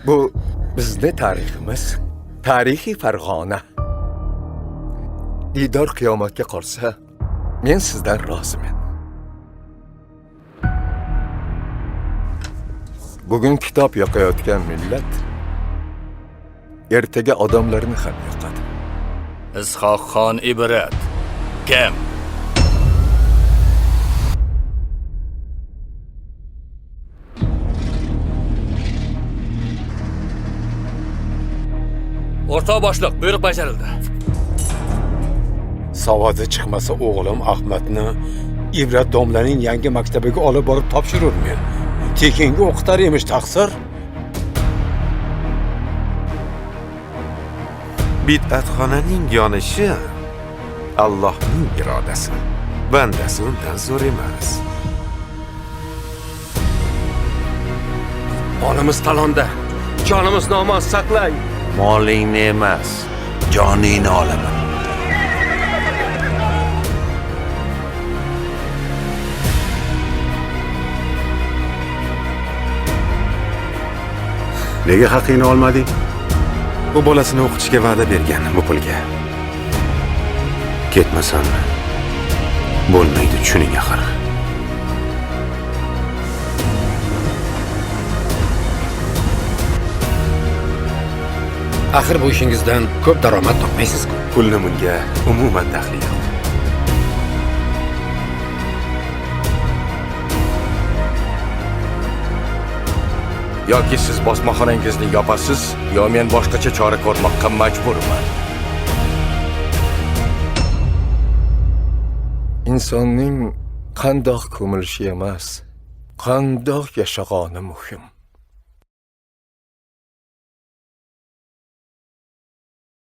Bu bizni tariximiz, tarixiy Farg'ona. Diydor qiyomatga qolsa, men sizdan roziman. Bugun kitob yoqayotgan millat ertaga odamlarni ham yoqadi. Is'hoqxon Ibrat kim? O'rtoq boshliq, buyruq bajarildi. Savodi chiqmasa o'g'lim Ahmadni Ibrat domlaning yangi maktabiga olib borib topshirurmen. Tekinga o'qitar emish taqsir. Bid'atxonaning yonishi Allohning irodasi. Bandasi undan zo'r emas. Molimiz talonda. Jonimiz nomus saqlang. Molingni emas, joningni olaman. Nega haqingni olmading? Bu bolasini o'qitishga va'da bergan bu pulga. Ketmasam bo'lmaydi, tushuning axir. Axir bu ishingizdan ko'p daromad topmaysiz-ku. Pulni bunga umuman daxli yo'q. Yoki siz bosmaxonangizni yopasiz, yo men boshqacha chora ko'rmoqqa majburman. Insonning qandoq ko'milishi emas, qandoq yashag'oni muhim.